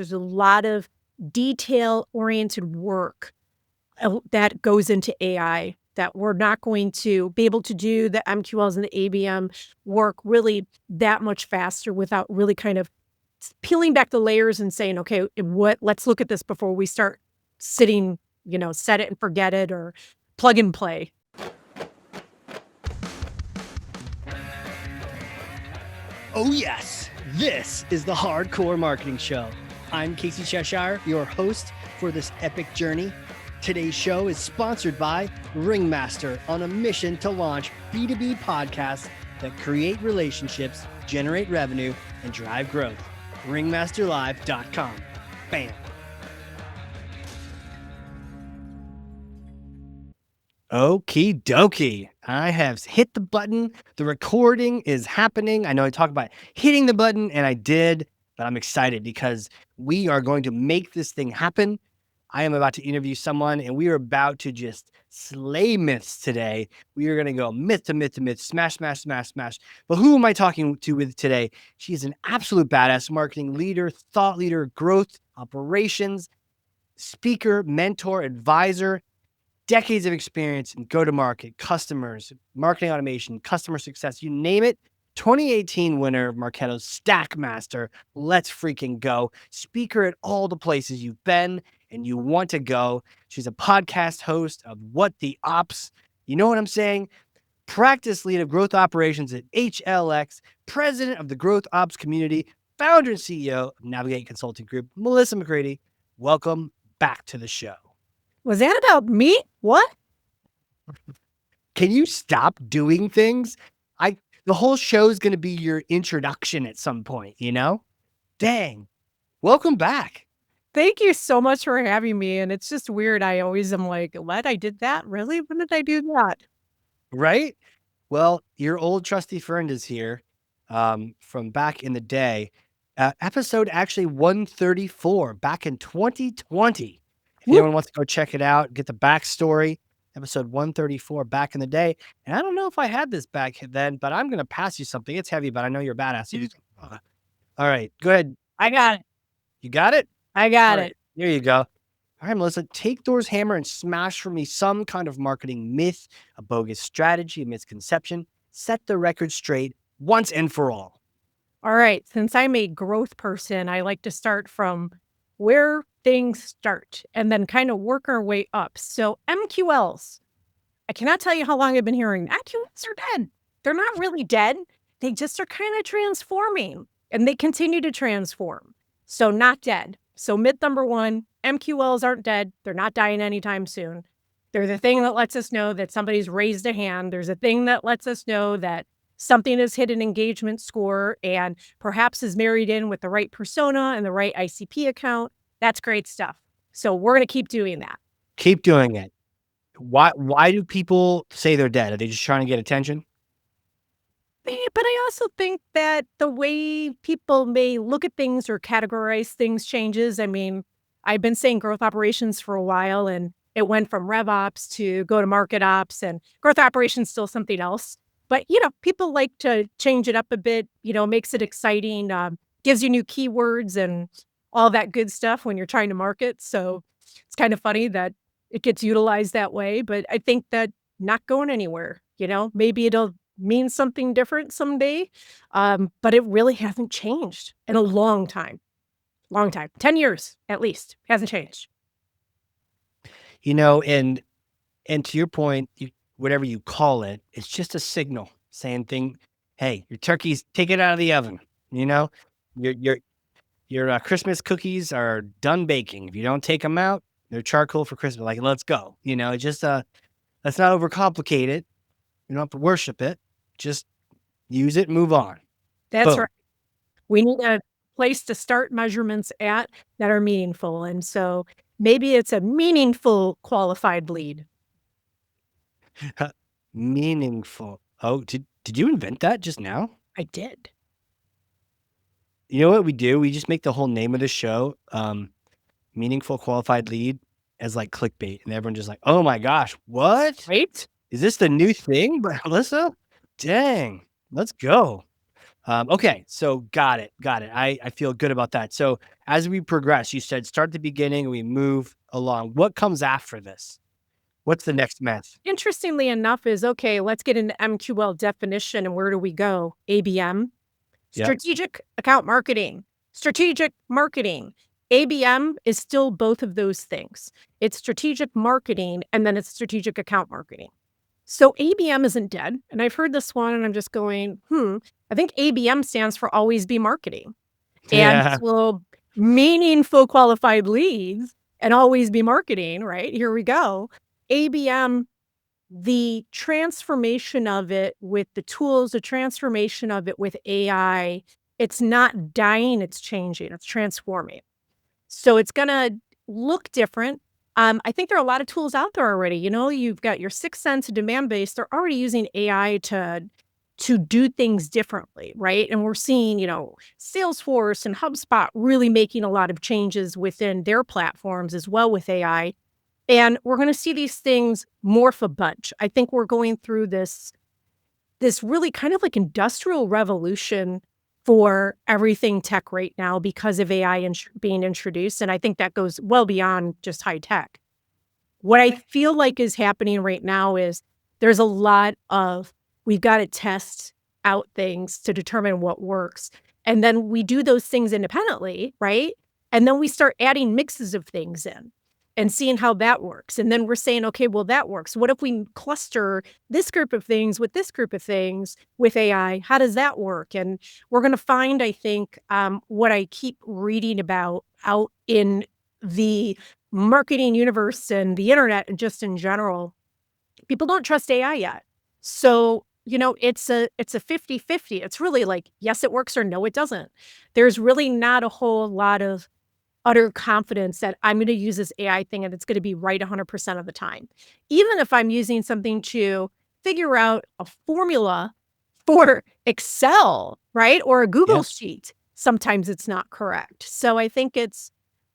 There's a lot of detail-oriented work that goes into AI that we're not going to be able to do the MQLs and the ABM work really that much faster without really kind of peeling back the layers and saying, okay, let's look at this before we start sitting, set it and forget it or plug and play. Oh yes, this is the Hardcore Marketing Show. I'm Casey Cheshire, your host for this epic journey. Today's show is sponsored by Ringmaster, on a mission to launch B2B podcasts that create relationships, generate revenue, and drive growth. Ringmasterlive.com. Bam. Okie dokie. I have hit the button. The recording is happening. I know I talked about hitting the button, and I did, but I'm excited because we are going to make this thing happen. I am about to interview someone, and we are about to just slay myths today. We are going to go myth to myth to myth, smash, smash, smash, smash. But who am I talking to with today? She's an absolute badass marketing leader, thought leader, growth, operations, speaker, mentor, advisor, decades of experience in go-to-market, customers, marketing automation, customer success, you name it. 2018 winner of Marketo's Stack Master. Let's freaking go. Speaker at all the places you've been and you want to go. She's a podcast host of What the Ops. You know what I'm saying? Practice lead of growth operations at HLX, president of the Growth Ops community, founder and CEO of Navigate Consulting Group, Melissa McCready. Welcome back to the show. Was that about me? What? Can you stop doing things? The whole show is going to be your introduction at some point, you know? Dang. Welcome back. Thank you so much for having me. And it's just weird. I always am like, what? I did that? Really? When did I do that? Right? Well, your old trusty friend is here from back in the day. Episode actually 134 back in 2020. If anyone wants to go check it out, get the backstory, episode 134 back in the day. And I don't know if I had this back then, but I'm going to pass you something. It's heavy, but I know you're badass. All right, go ahead. I got it. You got it? I got it. There you go. All right, Melissa, take Thor's hammer and smash for me some kind of marketing myth, a bogus strategy, a misconception. Set the record straight once and for all. All right. Since I'm a growth person, I like to start from where things start and then kind of work our way up. So MQLs, I cannot tell you how long I've been hearing MQLs are dead. They're not really dead. They just are kind of transforming and they continue to transform. So not dead. So myth number one, MQLs aren't dead. They're not dying anytime soon. They're the thing that lets us know that somebody's raised a hand. There's a thing that lets us know that something has hit an engagement score and perhaps is married in with the right persona and the right ICP account. That's great stuff. So we're going to keep doing that. Keep doing it. Why do people say they're dead? Are they just trying to get attention? But I also think that the way people may look at things or categorize things changes. I mean, I've been saying growth operations for a while, and it went from rev ops to go-to-market ops, and growth operations still something else. But, people like to change it up a bit, makes it exciting, gives you new keywords and all that good stuff when you're trying to market. So it's kind of funny that it gets utilized that way. But I think that not going anywhere, maybe it'll mean something different someday. But it really hasn't changed in a long time. 10 years at least, hasn't changed. And to your point, whatever you call it, it's just a signal saying hey, your turkey's, take it out of the oven. Your Christmas cookies are done baking. If you don't take them out, they're charcoal for Christmas. Like, let's go. Just let's not overcomplicate it. You don't have to worship it. Just use it and move on. That's right. We need a place to start measurements at that are meaningful. And so maybe it's a meaningful qualified lead. Meaningful. Oh, did you invent that just now? I did. You know what we do? We just make the whole name of the show, meaningful qualified lead, as like clickbait. And everyone just like, oh my gosh, what? Right? Is this the new thing? But Melissa? Dang, let's go. Okay, so got it, got it. I feel good about that. So as we progress, you said start at the beginning and we move along. What comes after this? What's the next mess? Interestingly enough is, okay, let's get into MQL definition and where do we go? ABM, Yep. strategic account marketing, strategic marketing. ABM is still both of those things. It's strategic marketing and then it's strategic account marketing. So ABM isn't dead. And I've heard this one and I'm just going, I think ABM stands for always be marketing. And Yeah. so meaningful qualified leads and always be marketing, right? Here we go. ABM, the transformation of it with the tools, the transformation of it with AI, it's not dying, it's changing, it's transforming. So it's gonna look different. I think there are a lot of tools out there already. You know, you've got your sixth sense demand base. They're already using AI to do things differently, right? And we're seeing, Salesforce and HubSpot really making a lot of changes within their platforms as well with AI. And we're going to see these things morph a bunch. I think we're going through this really kind of like industrial revolution for everything tech right now because of AI being introduced. And I think that goes well beyond just high tech. What I feel like is happening right now is there's a lot of we've got to test out things to determine what works. And then we do those things independently, right? And then we start adding mixes of things in and seeing how that works. And then we're saying, okay, well, that works. What if we cluster this group of things with this group of things with AI? How does that work? And we're going to find, I think, what I keep reading about out in the marketing universe and the internet and just in general, people don't trust AI yet. So, it's a 50-50. It's really like, yes, it works or no, it doesn't. There's really not a whole lot of utter confidence that I'm going to use this AI thing and it's going to be right 100% of the time. Even if I'm using something to figure out a formula for Excel, right? Or a Yeah. Google sheet, sometimes it's not correct. So I think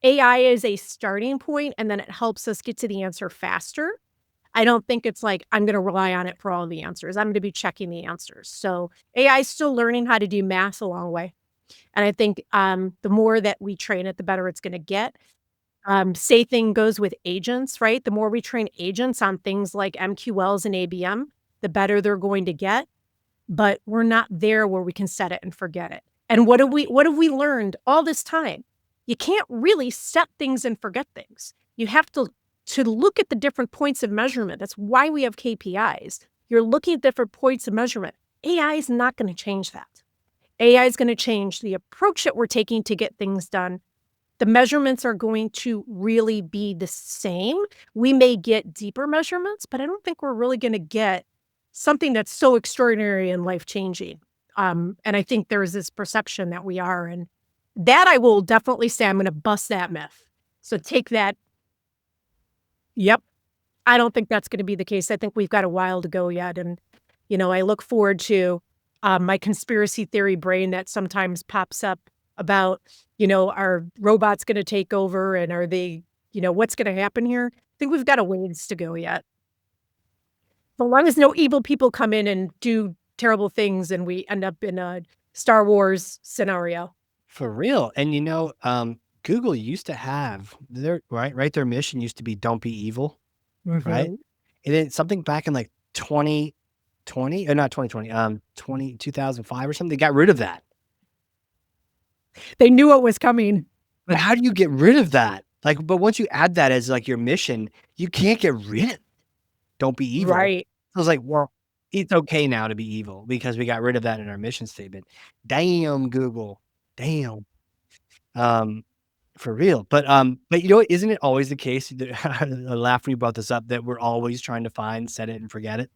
AI is a starting point and then it helps us get to the answer faster. I don't think it's like I'm going to rely on it for all the answers. I'm going to be checking the answers. So AI is still learning how to do math along the way. And I think the more that we train it, the better it's going to get. Same thing goes with agents, right? The more we train agents on things like MQLs and ABM, the better they're going to get. But we're not there where we can set it and forget it. And what have we learned all this time? You can't really set things and forget things. You have to look at the different points of measurement. That's why we have KPIs. You're looking at different points of measurement. AI is not going to change that. AI is going to change the approach that we're taking to get things done. The measurements are going to really be the same. We may get deeper measurements, but I don't think we're really going to get something that's so extraordinary and life-changing. And I think there is this perception that we are. And that I will definitely say I'm going to bust that myth. So take that. Yep. I don't think that's going to be the case. I think we've got a while to go yet. And, I look forward to my conspiracy theory brain that sometimes pops up about, are robots going to take over and are they, what's going to happen here? I think we've got a ways to go yet. So long as no evil people come in and do terrible things and we end up in a Star Wars scenario. For real. And Google used to have their right. Their mission used to be don't be evil, right? Mhm. And then something back in like 2020 or not 2020, 2005 or something, they got rid of that. They knew what was coming. But how do you get rid of that? Like, but once you add that as like your mission, you can't get rid of it. Don't be evil. Right. I was like, well, it's okay now to be evil because we got rid of that in our mission statement. Damn, Google. Damn. Um, for real. But you know what? Isn't it always the case that I laugh when you brought this up that we're always trying to find, set it and forget it,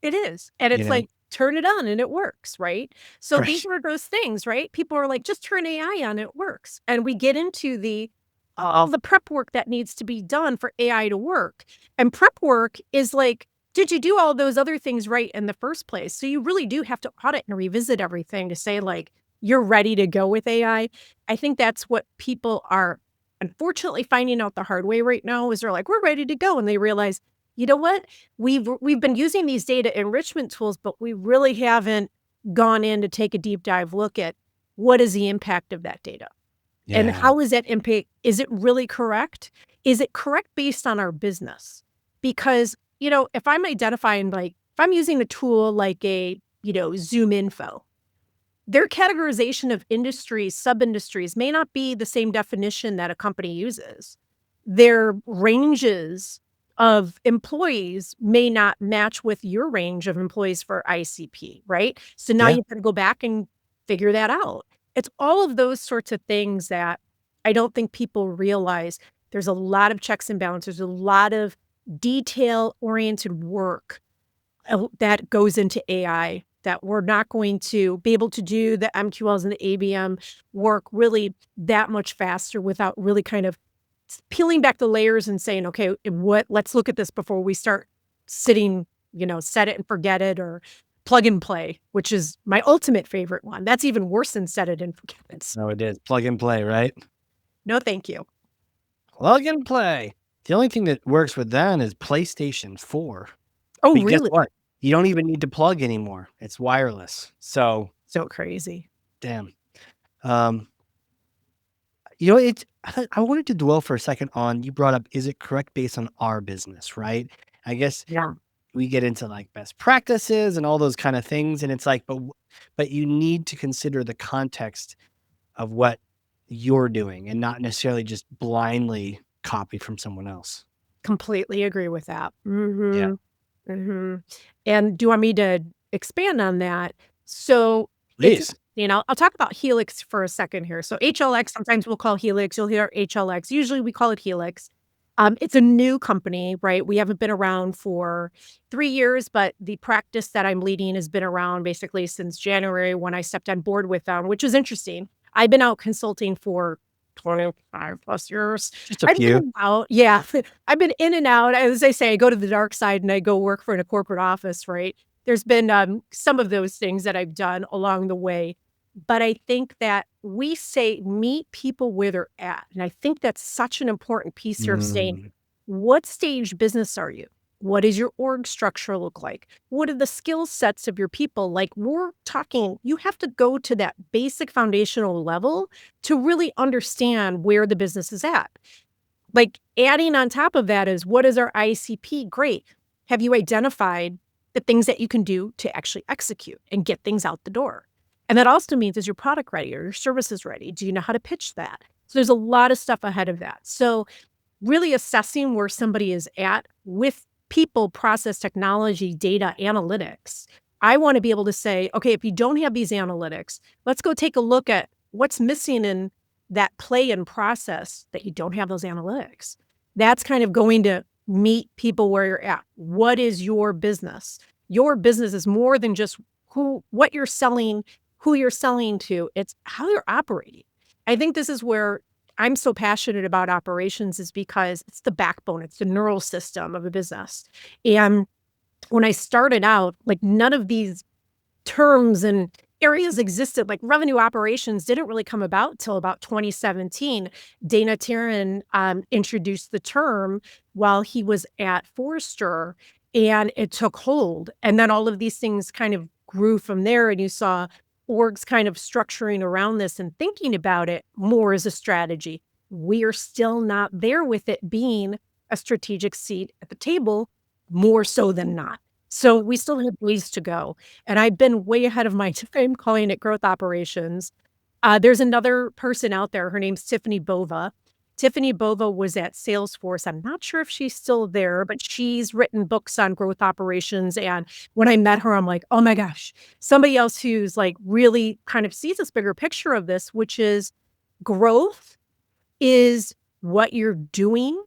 It is. And you it's know? like, turn it on and it works, right? So these Right. are those things, right? People are like, just turn AI on, it works. And we get into the prep work that needs to be done for AI to work. And prep work is like, did you do all those other things right in the first place? So you really do have to audit and revisit everything to say, like, you're ready to go with AI. I think that's what people are unfortunately finding out the hard way right now is they're like, we're ready to go. And they realize, you know what? We've been using these data enrichment tools, but we really haven't gone in to take a deep dive look at what is the impact of that data? And Yeah. how is that impact? Is it really correct? Is it correct based on our business? Because, if I'm identifying, like, if I'm using a tool like Zoom Info, their categorization of industries, sub-industries may not be the same definition that a company uses. Their ranges of employees may not match with your range of employees for ICP, right? So now Yeah. you've got to go back and figure that out. It's all of those sorts of things that I don't think people realize. There's a lot of checks and balances, there's a lot of detail-oriented work that goes into AI that we're not going to be able to do the MQLs and the ABM work really that much faster without really kind of peeling back the layers and saying, okay, let's look at this before we start sitting, set it and forget it, or plug and play, which is my ultimate favorite one. That's even worse than set it and forget it. No, it is. Plug and play, right? No, thank you. Plug and play. The only thing that works with that is PlayStation 4. Oh, But guess really? what? You don't even need to plug anymore. It's wireless. So, So crazy. damn. Um, I wanted to dwell for a second on, you brought up, is it correct based on our business, right? I guess Yeah. we get into like best practices and all those kind of things, and it's like, but you need to consider the context of what you're doing and not necessarily just blindly copy from someone else. Completely agree with that. Yeah, Mhm. Mhm. And do you want me to expand on that? So it's please. I'll talk about Helix for a second here. So HLX, sometimes we'll call Helix. You'll hear HLX. Usually we call it Helix. It's a new company, right? We haven't been around for 3 years, but the practice that I'm leading has been around basically since January when I stepped on board with them, which is interesting. I've been out consulting for 25 plus years. Just a I've been few. in and out. Yeah. I've been in and out. As I say, I go to the dark side and I go work for in a corporate office, right? There's been some of those things that I've done along the way. But I think that we say meet people where they're at. And I think that's such an important piece here of saying, Mm, what stage business are you? What does your org structure look like? What are the skill sets of your people? Like, we're talking, you have to go to that basic foundational level to really understand where the business is at. Like, adding on top of that is, what is our ICP? Great. Have you identified the things that you can do to actually execute and get things out the door? And that also means, is your product ready or your services ready? Do you know how to pitch that? So there's a lot of stuff ahead of that. So really assessing where somebody is at with people, process, technology, data, analytics. I want to be able to say, okay, if you don't have these analytics, let's go take a look at what's missing in that play and process that you don't have those analytics. That's kind of going to meet people where you're at. What is your business? Your business is more than just what you're selling, who you're selling to. It's how you're operating. I think this is where I'm so passionate about operations, is because it's the backbone, it's the neural system of a business. And when I started out, like, none of these terms and areas existed. Like, revenue operations didn't really come about till about 2017. Dana Taryn introduced the term while he was at Forrester, and it took hold. And then all of these things kind of grew from there, and you saw orgs kind of structuring around this and thinking about it more as a strategy. We're still not there with it being a strategic seat at the table, more so than not. So we still have ways to go. And I've been way ahead of my time calling it growth operations. There's another person out there. Her name's Tiffany Bova. Tiffany Bova was at Salesforce. I'm not sure if she's still there, but she's written books on growth operations. And when I met her, I'm like, oh my gosh, somebody else who's like really kind of sees this bigger picture of this, which is growth is what you're doing.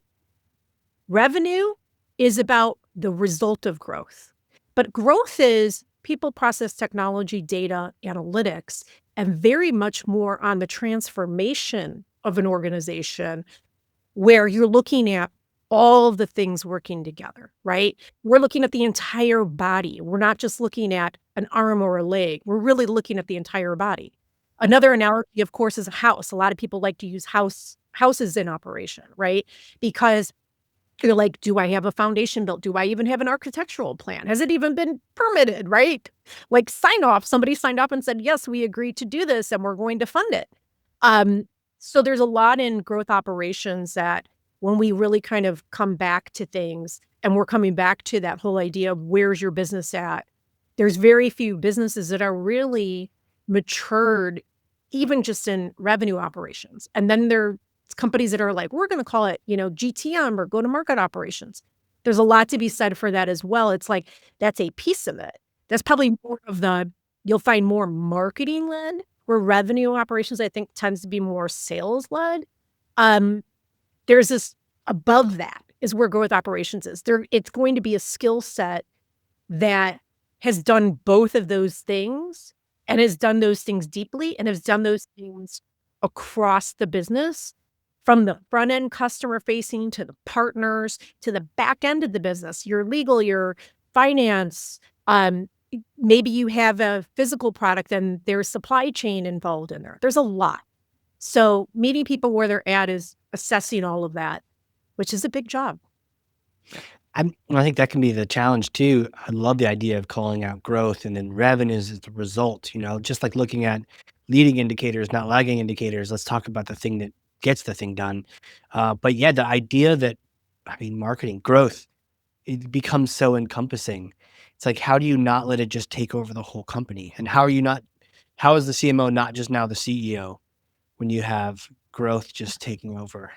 Revenue is about the result of growth. But growth is people, process, technology, data, analytics, and very much more on the transformation of an organization, where you're looking at all of the things working together, right? We're looking at the entire body. We're not just looking at an arm or a leg. We're really looking at the entire body. Another analogy, of course, is a house. A lot of people like to use houses in operation, right? Because You're like, do I have a foundation built? Do I even have an architectural plan? Has it even been permitted, right? Like sign off. Somebody signed off and said, yes, we agreed to do this and we're going to fund it. Um, so there's a lot in growth operations that when we really kind of come back to things and we're coming back to that whole idea of where's your business at, there's very few businesses that are really matured, even just in revenue operations. And then there's companies that are like, we're going to call it, GTM or go to market operations. There's a lot to be said for that as well. It's like, that's a piece of it. That's probably more of you'll find more marketing led, where revenue operations, I think, tends to be more sales led. There's this above that is where growth operations is. It's going to be a skill set that has done both of those things and has done those things deeply and has done those things across the business, from the front end customer facing to the partners to the back end of the business, your legal, your finance. Maybe you have a physical product and there's supply chain involved in there. There's a lot. So meeting people where they're at is assessing all of that, which is a big job. I think that can be the challenge too. I love the idea of calling out growth and then revenues as the result, just like looking at leading indicators, not lagging indicators. Let's talk about the thing that gets the thing done. But yeah, the idea that, marketing growth, it becomes so encompassing. It's like, how do you not let it just take over the whole company? And how is the CMO not just now the CEO when you have growth just taking over?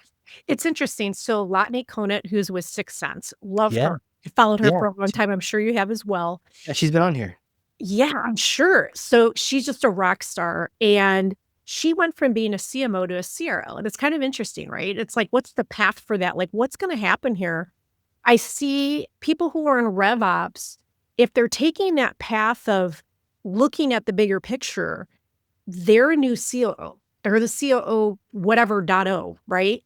It's interesting. So Lotney Conant, who's with Sixth Sense, love Yeah. her. I followed her Yeah. for a long time. I'm sure you have as well. Yeah, she's been on here. Yeah, I'm sure. So she's just a rock star. And she went from being a CMO to a CRO. And it's kind of interesting, right? It's like, what's the path for that? Like, what's going to happen here? I see people who are in RevOps, if they're taking that path of looking at the bigger picture, they're a new COO or the COO whatever .o, right?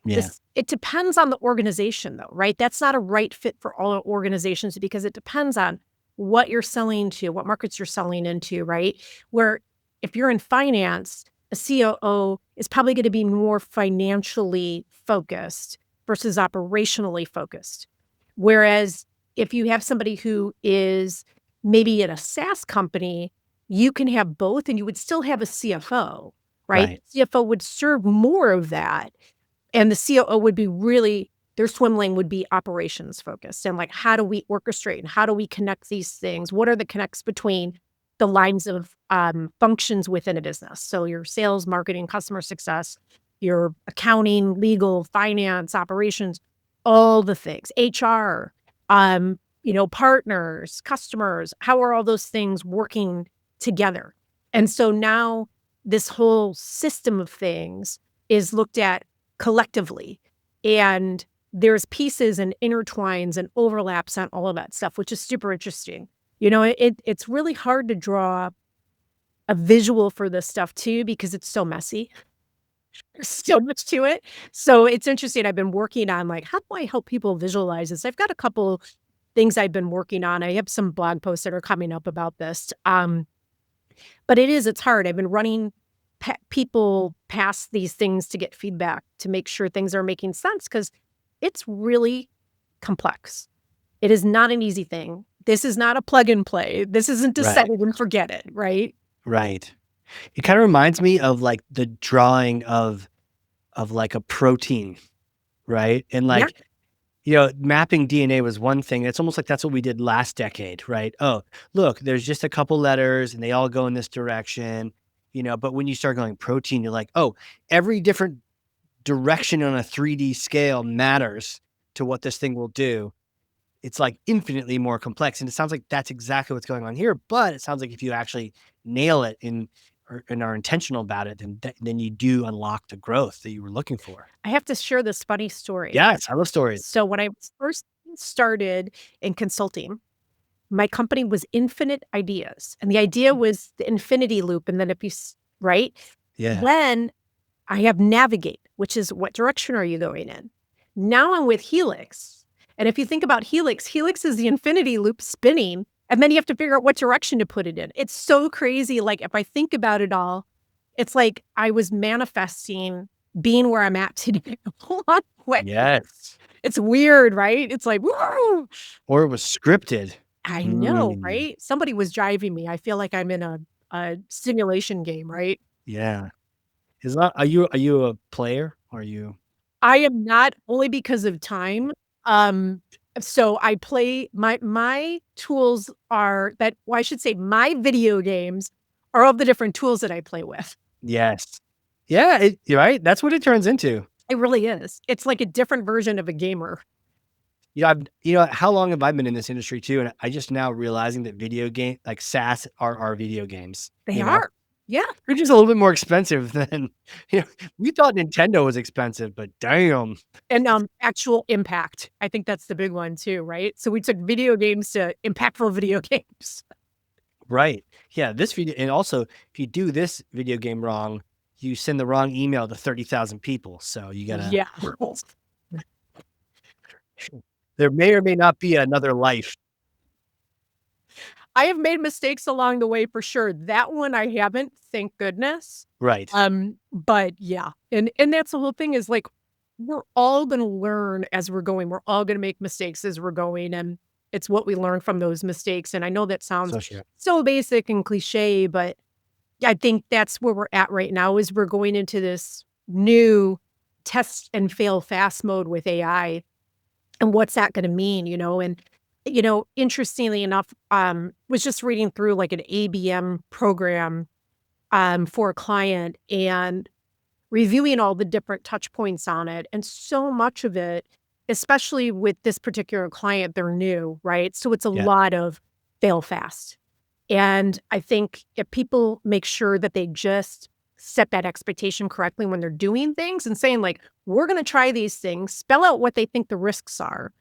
Yeah. It depends on the organization though, right? That's not a right fit for all organizations because it depends on what you're selling to, what markets you're selling into, right? Where if you're in finance, a COO is probably going to be more financially focused versus operationally focused. Whereas if you have somebody who is maybe at a SaaS company, you can have both and you would still have a CFO, right? Right. CFO would serve more of that. And the COO would be really, their swim lane would be operations focused and like, how do we orchestrate and how do we connect these things? What are the connects between the lines of functions within a business? So your sales, marketing, customer success, your accounting, legal, finance, operations, all the things, HR, partners, customers, how are all those things working together? And so now this whole system of things is looked at collectively. And there's pieces and intertwines and overlaps on all of that stuff, which is super interesting. It's really hard to draw a visual for this stuff too, because it's so messy. There's so much to it. So it's interesting. I've been working on like, how do I help people visualize this? I've got a couple things I've been working on. I have some blog posts that are coming up about this. But it's hard. I've been running people past these things to get feedback to make sure things are making sense because it's really complex. It is not an easy thing. This is not a plug and play. This isn't to set it and forget it, right? Right. It kind of reminds me of like the drawing of like a protein, right? And Yeah. like, mapping DNA was one thing. It's almost like that's what we did last decade, right? Oh, look, there's just a couple letters and they all go in this direction, but when you start going protein, you're like, oh, every different direction on a 3D scale matters to what this thing will do. It's like infinitely more complex. And it sounds like that's exactly what's going on here. But it sounds like if you actually nail it and are intentional about it, then you do unlock the growth that you were looking for. I have to share this funny story. Yes, I love stories. So when I first started in consulting, my company was Infinite Ideas. And the idea was the infinity loop. And then right? Yeah. Then I have Navigate, which is what direction are you going in? Now I'm with Helix. And if you think about Helix is the infinity loop spinning, and then you have to figure out what direction to put it in. It's so crazy. Like if I think about it all, it's like I was manifesting being where I'm at today a lot of ways. Yes. It's weird, right? It's like, "Woo!" Or it was scripted. I know, Mm, right? Somebody was driving me. I feel like I'm in a simulation game, right? yeah. Is that are you a player? Are you I am not only because of time. Um, so I play my tools are that well, I should say my video games are all the different tools that I play with. Yes. Yeah, you're right, that's what it turns into. It really is. It's like a different version of a gamer. How long have I been in this industry too, and I just now realizing that video game like SaaS are video games, They you know? are. Yeah. They're just a little bit more expensive than you know, we thought Nintendo was expensive, but damn. And, actual impact. I think that's the big one too, right? So we took video games to impactful video games. Right. Yeah, this video and also, if you do this video game wrong, you send the wrong email to 30,000 people, so you gotta Yeah. there may or may not be another life. I have made mistakes along the way for sure. That one I haven't, thank goodness. Right. But yeah, and that's the whole thing is like, we're all gonna learn as we're going. We're all gonna make mistakes as we're going, and it's what we learn from those mistakes. And I know that sounds So sure. so basic and cliche, but I think that's where we're at right now is we're going into this new test and fail fast mode with AI. And what's that gonna mean, you know? And, interestingly enough, was just reading through like an ABM program, for a client and reviewing all the different touch points on it. And so much of it, especially with this particular client, they're new, right? So it's a Yeah. lot of fail fast. And I think if people make sure that they just set that expectation correctly when they're doing things and saying, like, we're going to try these things, spell out what they think the risks are,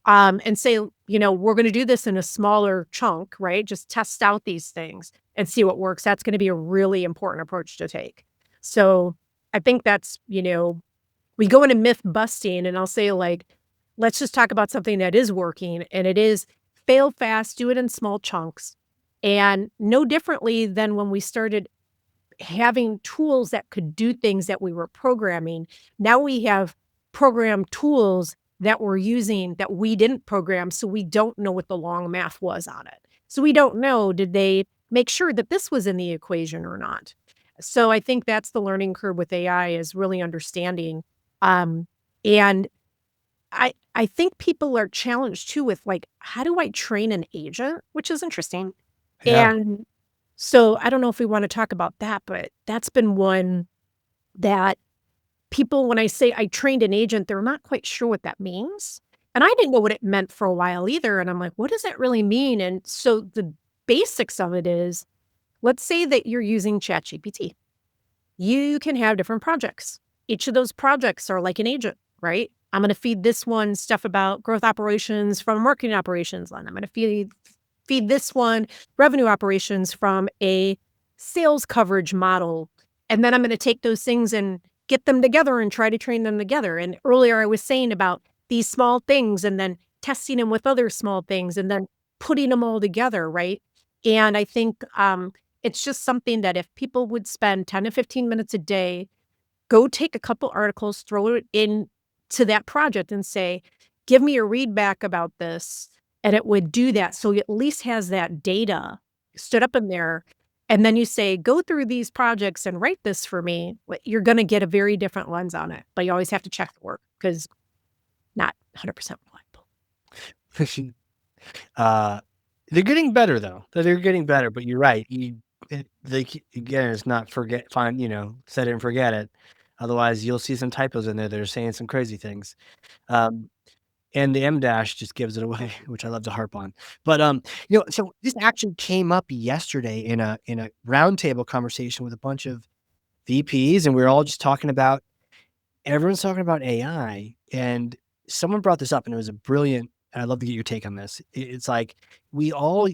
and say, we're going to do this in a smaller chunk, right? Just test out these things and see what works. That's going to be a really important approach to take. So I think that's, we go into myth busting and I'll say, like, let's just talk about something that is working. And it is fail fast, do it in small chunks. And no differently than when we started having tools that could do things that we were programming. Now we have program tools that we're using that we didn't program, so we don't know what the long math was on it. So we don't know, did they make sure that this was in the equation or not? So I think that's the learning curve with AI is really understanding. And I think people are challenged too with like, how do I train an agent? Which is interesting. Yeah. And so I don't know if we want to talk about that, but that's been one that people, when I say I trained an agent, they're not quite sure what that means. And I didn't know what it meant for a while either. And I'm like, what does that really mean? And so the basics of it is, let's say that you're using ChatGPT. You can have different projects. Each of those projects are like an agent, right? I'm going to feed this one stuff about growth operations from a marketing operations line. I'm going to feed this one revenue operations from a sales coverage model. And then I'm going to take those things and get them together and try to train them together. And earlier I was saying about these small things and then testing them with other small things and then putting them all together, right? And I think it's just something that if people would spend 10 to 15 minutes a day, go take a couple articles, throw it in to that project and say, give me a read back about this. And it would do that. So it at least has that data stood up in there. And then you say, go through these projects and write this for me. You're going to get a very different lens on it. But you always have to check the work because not 100% reliable. Uh, they're getting better though. They're getting better, but you're right. Again, it's not set it and forget it. Otherwise, you'll see some typos in there that are saying some crazy things. Um, and the M dash just gives it away, which I love to harp on. But so this actually came up yesterday in a roundtable conversation with a bunch of VPs, and we were all just talking about everyone's talking about AI, and someone brought this up, and it was a brilliant. And I'd love to get your take on this. It's like we all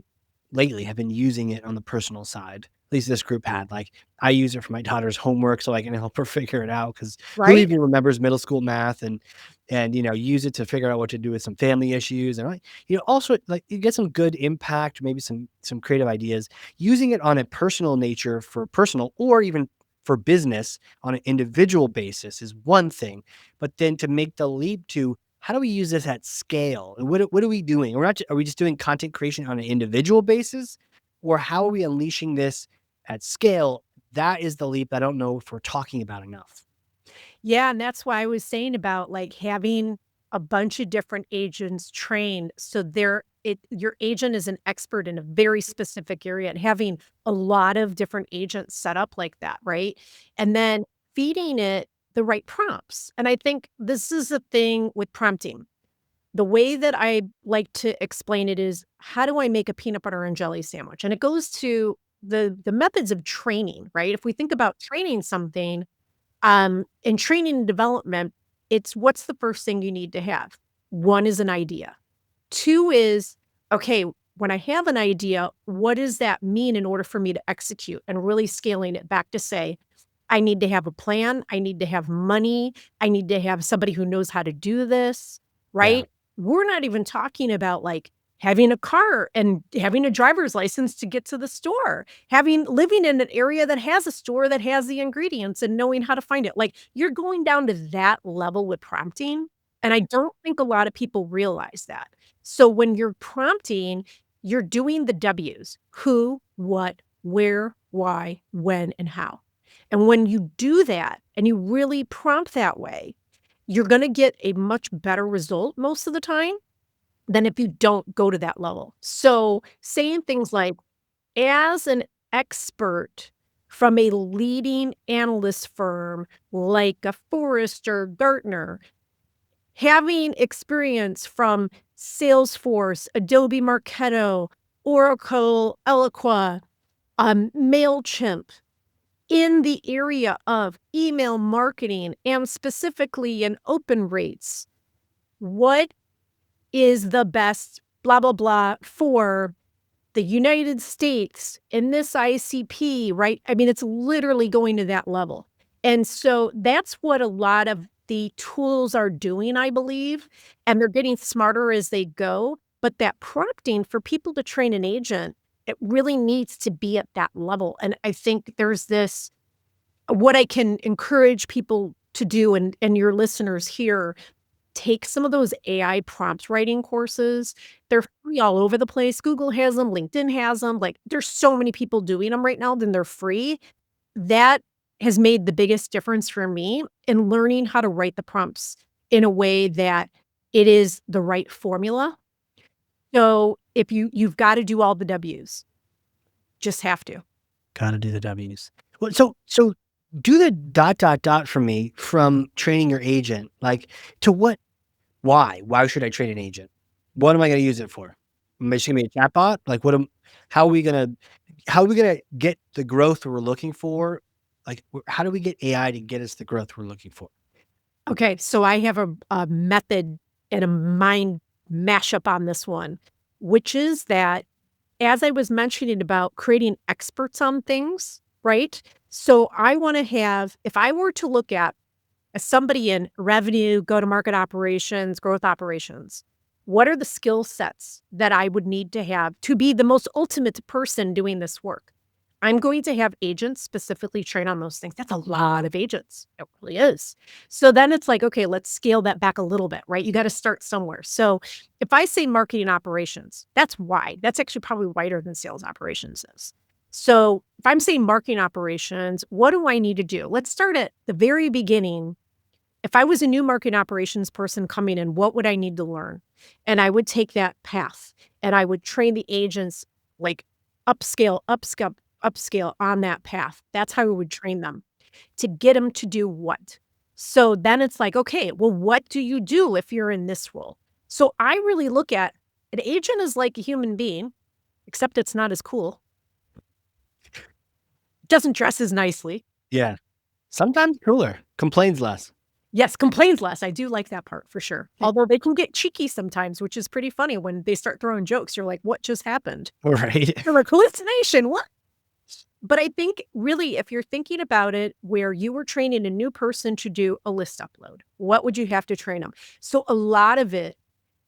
lately have been using it on the personal side. At least this group had. Like I use it for my daughter's homework, so I can help her figure it out. Because who Right? even remembers middle school math and use it to figure out what to do with some family issues and also like you get some good impact, maybe some creative ideas. Using it on a personal nature for personal or even for business on an individual basis is one thing, but then to make the leap to how do we use this at scale? And what are we doing? Are we just doing content creation on an individual basis? Or how are we unleashing this at scale? That is the leap I don't know if we're talking about enough. Yeah, and that's why I was saying about, like, having a bunch of different agents trained so your agent is an expert in a very specific area and having a lot of different agents set up like that, right? And then feeding it the right prompts. And I think this is the thing with prompting. The way that I like to explain it is, how do I make a peanut butter and jelly sandwich? And it goes to the methods of training, right? If we think about training something, in training and development, it's what's the first thing you need to have? One is an idea. Two is, okay, when I have an idea, what does that mean in order for me to execute? And really scaling it back to say, I need to have a plan. I need to have money. I need to have somebody who knows how to do this, Yeah. right? We're not even talking about like having a car and having a driver's license to get to the store, living in an area that has a store that has the ingredients and knowing how to find it. Like you're going down to that level with prompting. And I don't think a lot of people realize that. So when you're prompting, you're doing the W's: who, what, where, why, when, and how. And when you do that and you really prompt that way, you're gonna get a much better result most of the time than if you don't go to that level. So, saying things like, "As an expert from a leading analyst firm like a Forrester, Gartner, having experience from Salesforce, Adobe Marketo, Oracle, Eloqua, Mailchimp, in the area of email marketing and specifically in open rates, what is the best blah, blah, blah for the United States in this ICP, right? I mean, it's literally going to that level. And so that's what a lot of the tools are doing, I believe, and they're getting smarter as they go. But that prompting for people to train an agent, it really needs to be at that level. And I think there's this what I can encourage people to do and your listeners here, take some of those AI prompt writing courses. They're free all over the place. Google has them, LinkedIn has them. Like, there's so many people doing them right now, then they're free. That has made the biggest difference for me in learning how to write the prompts in a way that it is the right formula. So, if you've gotta do all the W's, just have to. Gotta do the W's. Well, so do the dot for me from training your agent. Like, to what why? Why should I train an agent? What am I gonna use it for? Am I just gonna be a chatbot? Like, how are we gonna get the growth we're looking for? Like, how do we get AI to get us the growth we're looking for? Okay, so I have a method and a mind mashup on this one, which is that as I was mentioning about creating experts on things, right? So I want to have, if I were to look at somebody in revenue, go to market operations, growth operations, what are the skill sets that I would need to have to be the most ultimate person doing this work? I'm going to have agents specifically train on those things. That's a lot of agents. It really is. So then it's like, okay, let's scale that back a little bit, right? You got to start somewhere. So if I say marketing operations, that's wide. That's actually probably wider than sales operations is. So if I'm saying marketing operations, what do I need to do? Let's start at the very beginning. If I was a new marketing operations person coming in, what would I need to learn? And I would take that path and I would train the agents like upscale on that path. That's how we would train them to get them to do what. So then it's like, okay, well, what do you do if you're in this role? So I really look at an agent is like a human being, except it's not as cool. Doesn't dress as nicely. Yeah. Sometimes cooler, complains less. Yes, complains less. I do like that part for sure. Although they can get cheeky sometimes, which is pretty funny when they start throwing jokes. You're like, what just happened? Right. They're like, hallucination. What? But I think really, if you're thinking about it, where you were training a new person to do a list upload, what would you have to train them? So a lot of it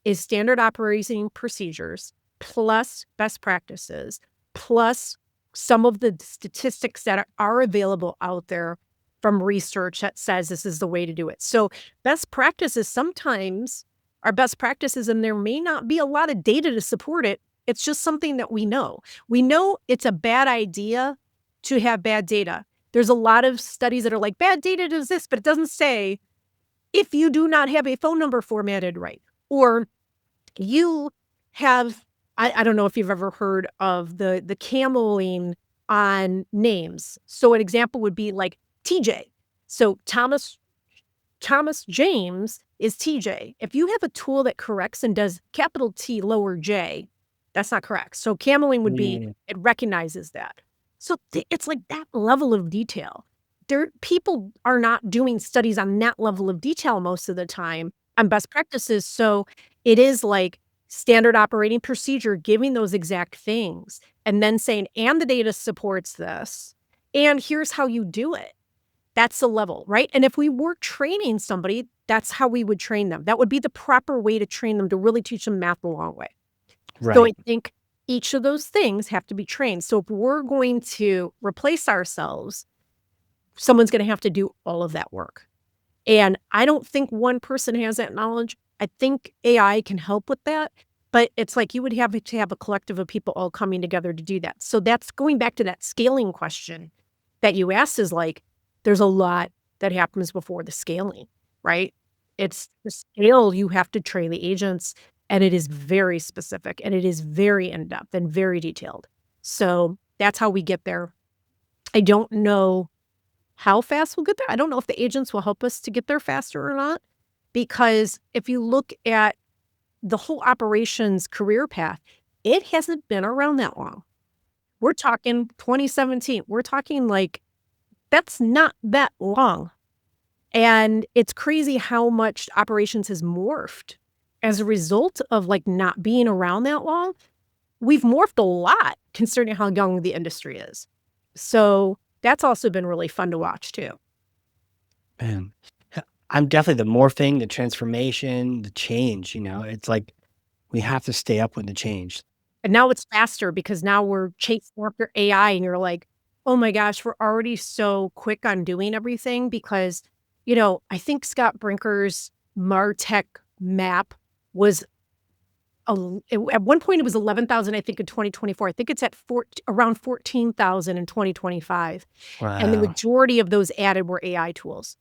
is standard operating procedures plus best practices, plus some of the statistics that are available out there from research that says this is the way to do it. So best practices sometimes our best practices, and there may not be a lot of data to support it. It's just something that we know. We know it's a bad idea to have bad data. There's a lot of studies that are like, bad data does this, but it doesn't say if you do not have a phone number formatted right, or you have, I don't know if you've ever heard of the cameling on names. So an example would be like TJ. So Thomas James is TJ. If you have a tool that corrects and does capital T lower J, that's not correct. So cameling would be, Mm, it recognizes that. So it's like that level of detail. People are not doing studies on that level of detail most of the time on best practices. So it is like standard operating procedure, giving those exact things and then saying, and the data supports this, and here's how you do it. That's the level, right? And if we were training somebody, that's how we would train them. That would be the proper way to train them, to really teach them math the long way. So I right. think each of those things have to be trained. So if we're going to replace ourselves, someone's going to have to do all of that work. And I don't think one person has that knowledge. I think AI can help with that, but it's like you would have to have a collective of people all coming together to do that. So that's going back to that scaling question that you asked, is like, there's a lot that happens before the scaling, right? It's the scale, you have to train the agents, and it is very specific and it is very in-depth and very detailed. So that's how we get there. I don't know how fast we'll get there. I don't know if the agents will help us to get there faster or not, because if you look at the whole operations career path, it hasn't been around that long. We're talking 2017. We're talking like, that's not that long. And it's crazy how much operations has morphed as a result of like not being around that long. We've morphed a lot considering how young the industry is. So that's also been really fun to watch too. Man, I'm definitely the morphing, the transformation, the change, it's like we have to stay up with the change. And now it's faster because now we're chasing after AI and you're like, oh my gosh, we're already so quick on doing everything because, I think Scott Brinker's MarTech map was at one point it was 11,000, I think in 2024. I think it's at around 14,000 in 2025. And the Wow. majority of those added were AI tools.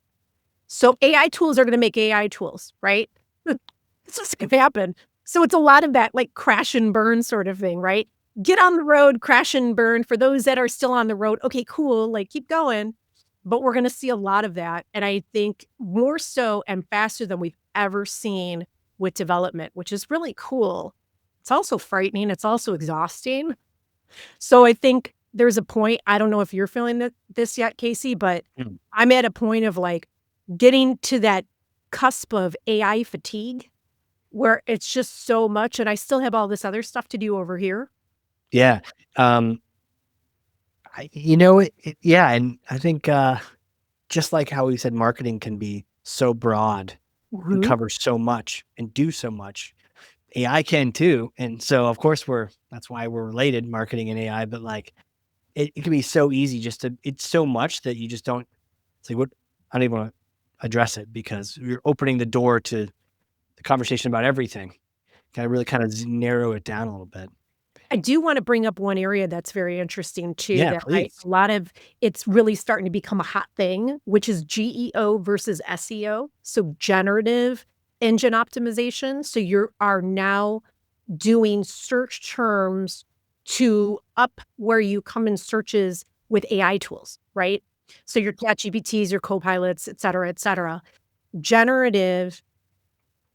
So AI tools are going to make AI tools, right? It's just going to happen. So it's a lot of that like crash and burn sort of thing, right? Get on the road, crash and burn. For those that are still on the road, okay, cool, like keep going. But we're going to see a lot of that. And I think more so and faster than we've ever seen with development, which is really cool. It's also frightening. It's also exhausting. So I think there's a point, I don't know if you're feeling this yet, Casey, but Mm. I'm at a point of like getting to that cusp of AI fatigue where it's just so much and I still have all this other stuff to do over here. Yeah. Um, yeah, and I think, just like how we said marketing can be so broad and Mhm. cover so much and do so much, AI can too, and so, of course, that's why we're related, marketing and AI, but, like, it can be so easy just to it's so much that you just don't it's like, what I don't even wanna address it because you're opening the door to the conversation about everything. Gotta really kinda narrow it down a little bit. I do want to bring up one area that's very interesting too, Yeah, that please. a lot of it's really starting to become a hot thing, which is GEO versus SEO. So generative engine optimization. So you are now doing search terms to up where you come in searches with AI tools, right? So your ChatGPTs, your Copilots, et cetera, et cetera. Generative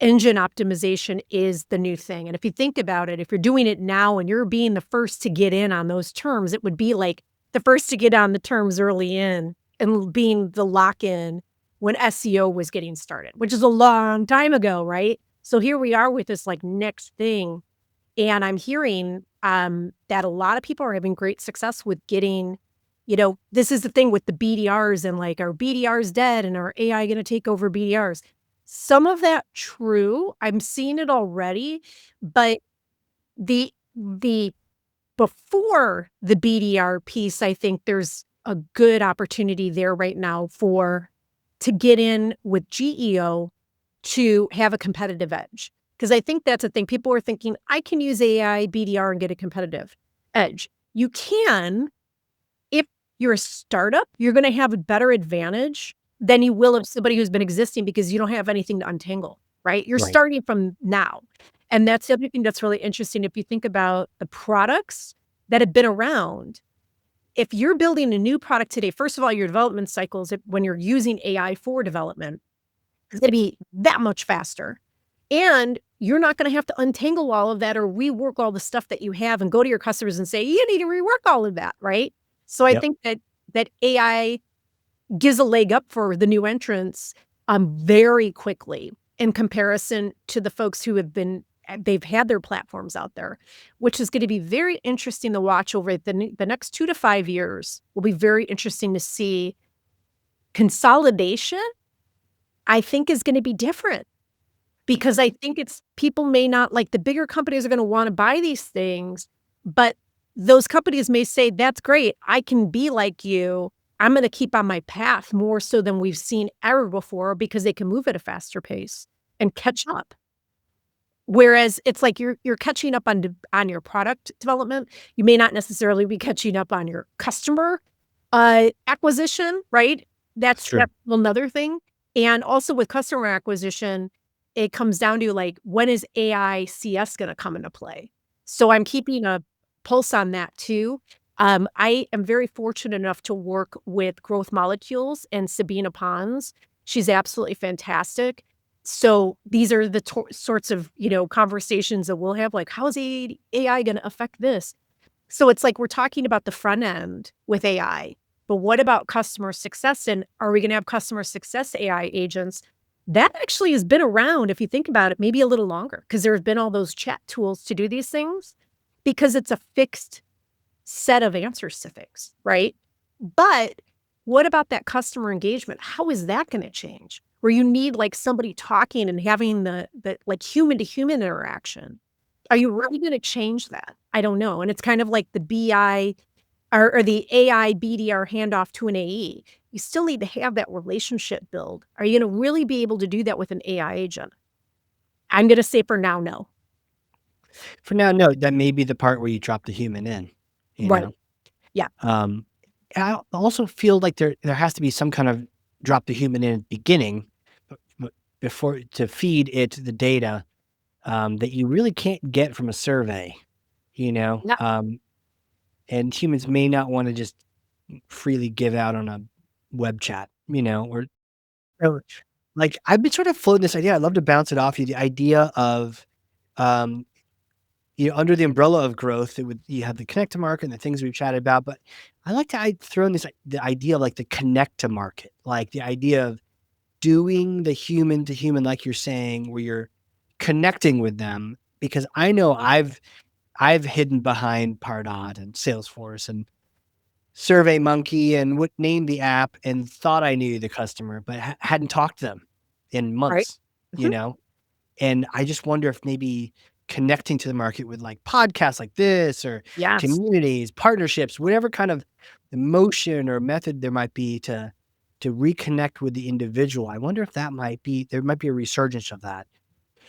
engine optimization is the new thing. And if you think about it, if you're doing it now and you're being the first to get in on those terms, it would be like the first to get on the terms early in and being the lock in when SEO was getting started, which is a long time ago, right? So here we are with this like next thing. And I'm hearing that a lot of people are having great success with getting, this is the thing with the BDRs and like, are BDRs dead and are AI going to take over BDRs? Some of that true. I'm seeing it already, but the before the BDR piece, I think there's a good opportunity there right now to get in with GEO to have a competitive edge. Because I think that's a thing. People are thinking, I can use AI, BDR, and get a competitive edge. You can. If you're a startup, you're going to have a better advantage than you will of somebody who's been existing because you don't have anything to untangle, right? You're Right. starting from now. And that's the other thing that's really interesting. If you think about the products that have been around, if you're building a new product today, first of all, your development cycles, when you're using AI for development, is going to be that much faster. And you're not going to have to untangle all of that or rework all the stuff that you have and go to your customers and say, you need to rework all of that, right? So I Yep. think that AI gives a leg up for the new entrants very quickly in comparison to the folks who they've had their platforms out there, which is going to be very interesting to watch over the next 2 to 5 years. Will be very interesting to see. Consolidation, I think, is going to be different because I think it's people may not like the bigger companies are going to want to buy these things, but those companies may say, that's great. I can be like you. I'm going to keep on my path more so than we've seen ever before because they can move at a faster pace and catch up. Whereas it's like you're catching up on your product development. You may not necessarily be catching up on your customer acquisition, right? That's true. That's another thing. And also with customer acquisition, it comes down to like, when is AI CS going to come into play? So I'm keeping a pulse on that too. I am very fortunate enough to work with Growth Molecules and Sabina Pons. She's absolutely fantastic. So these are the sorts of, conversations that we'll have, like, how is AI going to affect this? So it's like we're talking about the front end with AI, but what about customer success? And are we going to have customer success AI agents? That actually has been around, if you think about it, maybe a little longer because there have been all those chat tools to do these things because it's a fixed set of answers to things, right? But what about that customer engagement? How is that going to change? Where you need like somebody talking and having the like human to human interaction. Are you really going to change that? I don't know. And it's kind of like the BI or the AI BDR handoff to an AE. You still need to have that relationship build. Are you going to really be able to do that with an AI agent? I'm going to say for now, no. For now, no, that may be the part where you drop the human in, you Right. know? Yeah. Um, I also feel like there has to be some kind of drop the human in at the beginning, but before to feed it the data, that you really can't get from a survey, you know? Yeah. And humans may not wanna just freely give out on a web chat, or like, I've been sort of floating this idea, I'd love to bounce it off you, the idea of, um, under the umbrella of growth, you have the connect to market and the things we've chatted about, but I like to throw in the idea of, like, the connect to market, like, the idea of doing the human to human, like you're saying, where you're connecting with them, because I know I've hidden behind Pardot and Salesforce and SurveyMonkey and would name the app and thought I knew the customer, but hadn't talked to them in Right. months, you Mhm. know? And I just wonder if maybe connecting to the market with like podcasts like this or Yes. communities, partnerships, whatever kind of emotion or method there might be to reconnect with the individual. I wonder if there might be a resurgence of that,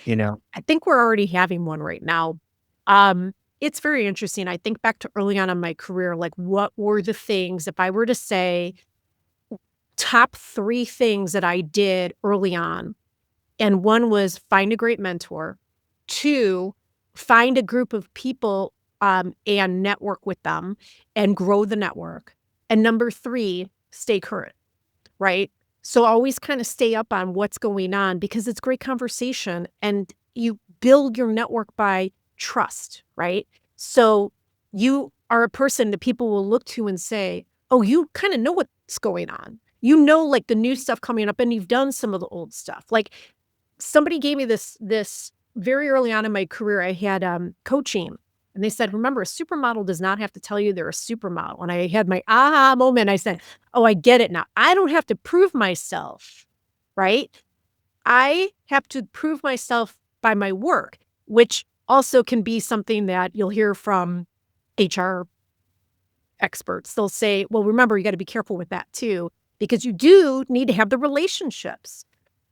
you know? I think we're already having one right now. It's very interesting. I think back to early on in my career, like what were the things, if I were to say top 3 things that I did early on, and one was find a great mentor, 2, find a group of people, and network with them and grow the network, and number 3, stay current. Right? So always kind of stay up on what's going on because it's great conversation and you build your network by trust, right? So you are a person that people will look to and say, "Oh, you kind of know what's going on. You know like the new stuff coming up and you've done some of the old stuff." Like somebody gave me this very early on in my career. I had coaching and they said, remember, a supermodel does not have to tell you they're a supermodel. And I had my aha moment. I said, oh, I get it now. I don't have to prove myself, right? I have to prove myself by my work, which also can be something that you'll hear from HR experts. They'll say, well, remember, you got to be careful with that too, because you do need to have the relationships,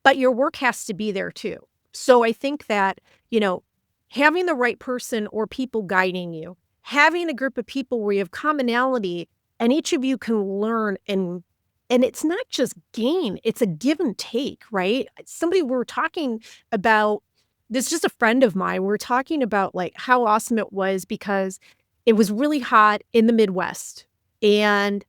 but your work has to be there too. So I think that, you know, having the right person or people guiding you, having a group of people where you have commonality and each of you can learn and it's not just gain, it's a give and take, right? Somebody we were talking about this is just a friend of mine. We were talking about like how awesome it was because it was really hot in the Midwest and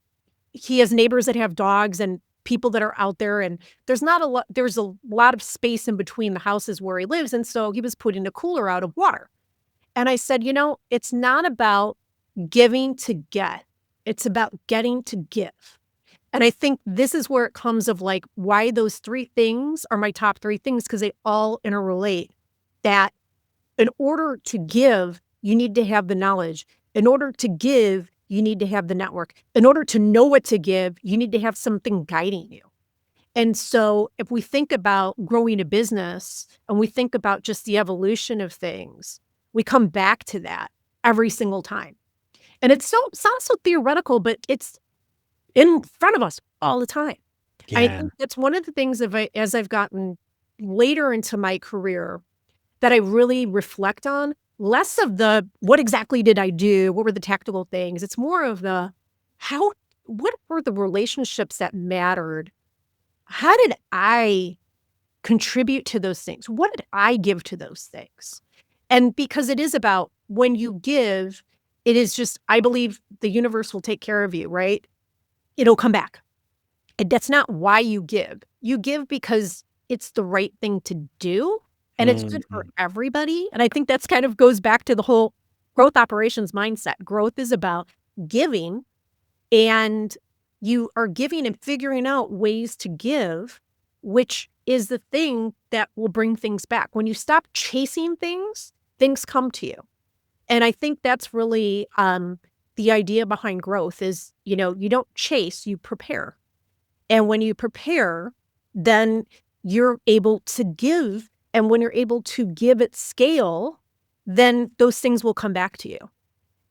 he has neighbors that have dogs and people that are out there and there's a lot of space in between the houses where he lives and so he was putting a cooler out of water. And I said, it's not about giving to get. It's about getting to give. And I think this is where it comes of like why those three things are my top three things because they all interrelate. That in order to give, you need to have the knowledge. In order to give, you need to have the network. In order to know what to give, you need to have something guiding you. And so if we think about growing a business and we think about just the evolution of things, we come back to that every single time. And it sounds so theoretical, but it's in front of us all the time. I Yeah. think that's one of the things as I've gotten later into my career that I really reflect on, less of the what exactly did I do? What were the tactical things? It's more of the how what were the relationships that mattered? How did I contribute to those things? What did I give to those things? And because it is about when you give, it is just I believe the universe will take care of you, right? It'll come back. And that's not why you give. You give because it's the right thing to do, and it's good for Mhm. everybody, and I think that's kind of goes back to the whole growth operations mindset. Growth is about giving, and you are giving and figuring out ways to give, which is the thing that will bring things back. When you stop chasing things, things come to you, and I think that's really, the idea behind growth is, you don't chase, you prepare. And when you prepare, then you're able to give. And when you're able to give at scale, then those things will come back to you.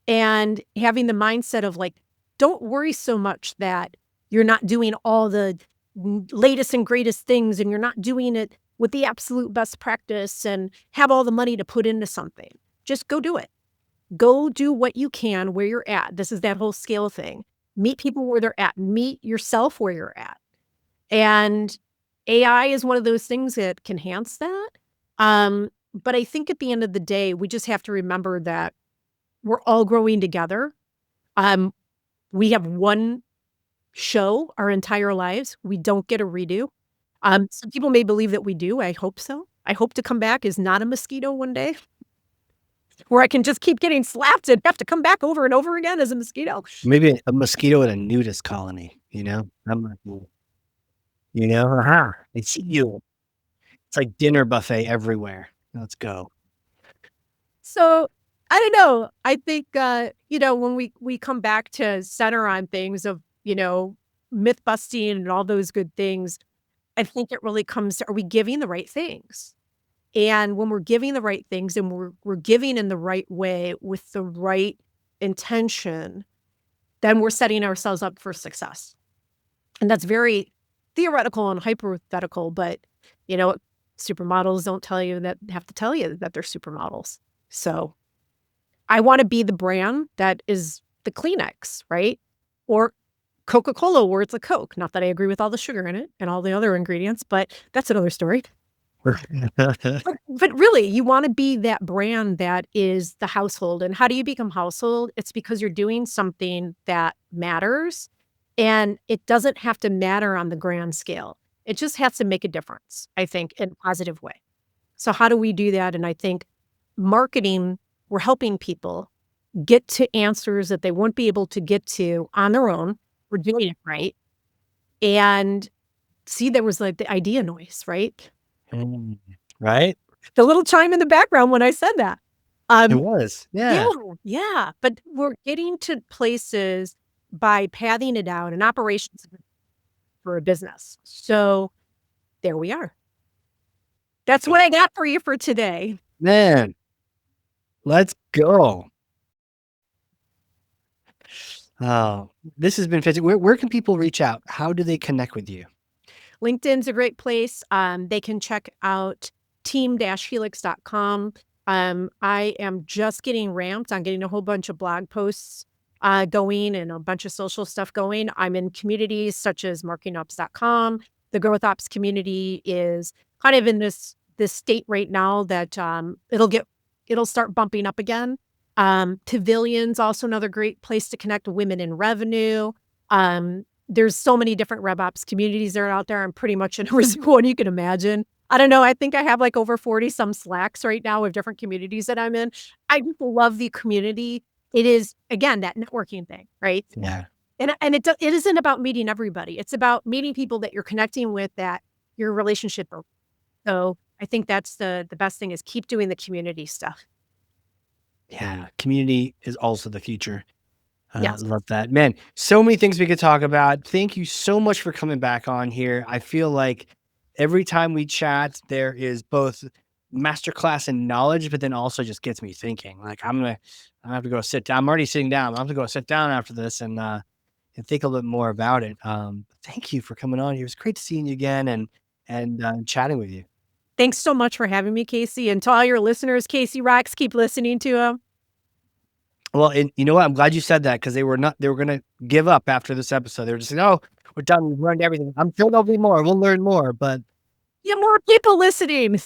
And having the mindset of like, don't worry so much that you're not doing all the latest and greatest things and you're not doing it with the absolute best practice and have all the money to put into something. Just go do it. Go do what you can where you're at. This is that whole scale thing. Meet people where they're at. Meet yourself where you're at. And AI is one of those things that can enhance that. But I think at the end of the day, we just have to remember that we're all growing together. Um, we have one show our entire lives. We don't get a redo. Some people may believe that we do. I hope so. I hope to come back as not a mosquito one day where I can just keep getting slapped and have to come back over and over again as a mosquito. Maybe a mosquito in a nudist colony, you know? I'm like, "Aha, I see you." It's like dinner buffet everywhere. Let's go. So, I don't know. I think, when we come back to center on things of, myth busting and all those good things, I think it really comes to, are we giving the right things? And when we're giving the right things and we're giving in the right way with the right intention, then we're setting ourselves up for success. And that's very theoretical and hypothetical, but, you know, supermodels don't tell you that have to tell you that they're supermodels. So I wanna be the brand that is the Kleenex, right? Or Coca-Cola where it's a Coke. Not that I agree with all the sugar in it and all the other ingredients, but that's another story. But really, you wanna be that brand that is the household, and how do you become household? It's because you're doing something that matters, and it doesn't have to matter on the grand scale. It just has to make a difference, I think, in a positive way. So how do we do that? And I think marketing, we're helping people get to answers that they won't be able to get to on their own. We're doing it right. And see, there was like the idea noise, right? Mm, right? The little chime in the background when I said that. It Um, was, yeah, yeah. yeah. But we're getting to places by pathing it out and operations for a business. So there we are. That's what I got for you for today. Man, let's go. Oh, this has been fantastic. Where can people reach out? How do they connect with you? LinkedIn's a great place. They can check out team-helix.com. I am just getting ramped on getting a whole bunch of blog posts going and a bunch of social stuff going. I'm in communities such as marketingops.com. The growth ops community is kind of in this state right now that it'll start bumping up again. Pavilion's also another great place to connect women in revenue. There's so many different RevOps communities that are out there. I'm pretty much in every single one you can imagine. I don't know. I think I have like over 40 some Slacks right now of different communities that I'm in. I just love the community. It is, again, that networking thing, right? Yeah. It isn't about meeting everybody. It's about meeting people that you're connecting with that your relationship building. So I think that's the best thing is keep doing the community stuff. Yeah. Community is also the future. Yes. Love that. Man, so many things we could talk about. Thank you so much for coming back on here. I feel like every time we chat, there is both masterclass in knowledge, but then also just gets me thinking. Like I have to go sit down. I'm already sitting down. I have to go sit down after this and think a little bit more about it. Thank you for coming on here. It was great seeing you again and chatting with you. Thanks so much for having me, Casey. And to all your listeners, Casey rocks. Keep listening to him. Well, and you know what? I'm glad you said that because they were gonna give up after this episode. They were just like, "Oh, we're done. We've learned everything." I'm sure there'll be more. We'll learn more, but Yeah, more people listening.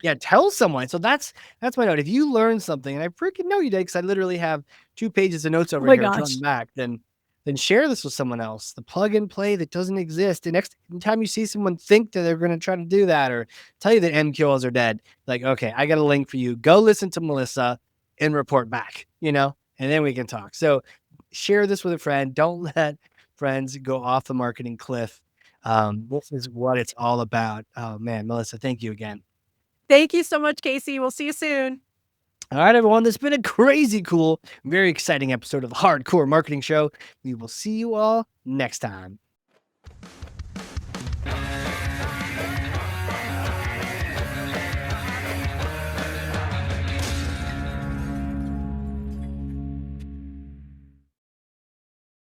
yeah, tell someone. So that's my note. If you learn something, and I freaking know you did, because I literally have 2 pages of notes Oh over my here gosh. front and back, then share this with someone else. The plug and play that doesn't exist. The next time you see someone think that they're gonna try to do that or tell you that MQLs are dead, like, okay, I got a link for you. Go listen to Melissa and report back, and then we can talk. So share this with a friend. Don't let friends go off the marketing cliff. This is what it's all about. Oh man, Melissa, thank you again. Thank you so much, Casey. We'll see you soon. All right, everyone. This has been a crazy cool, very exciting episode of the Hardcore Marketing Show. We will see you all next time.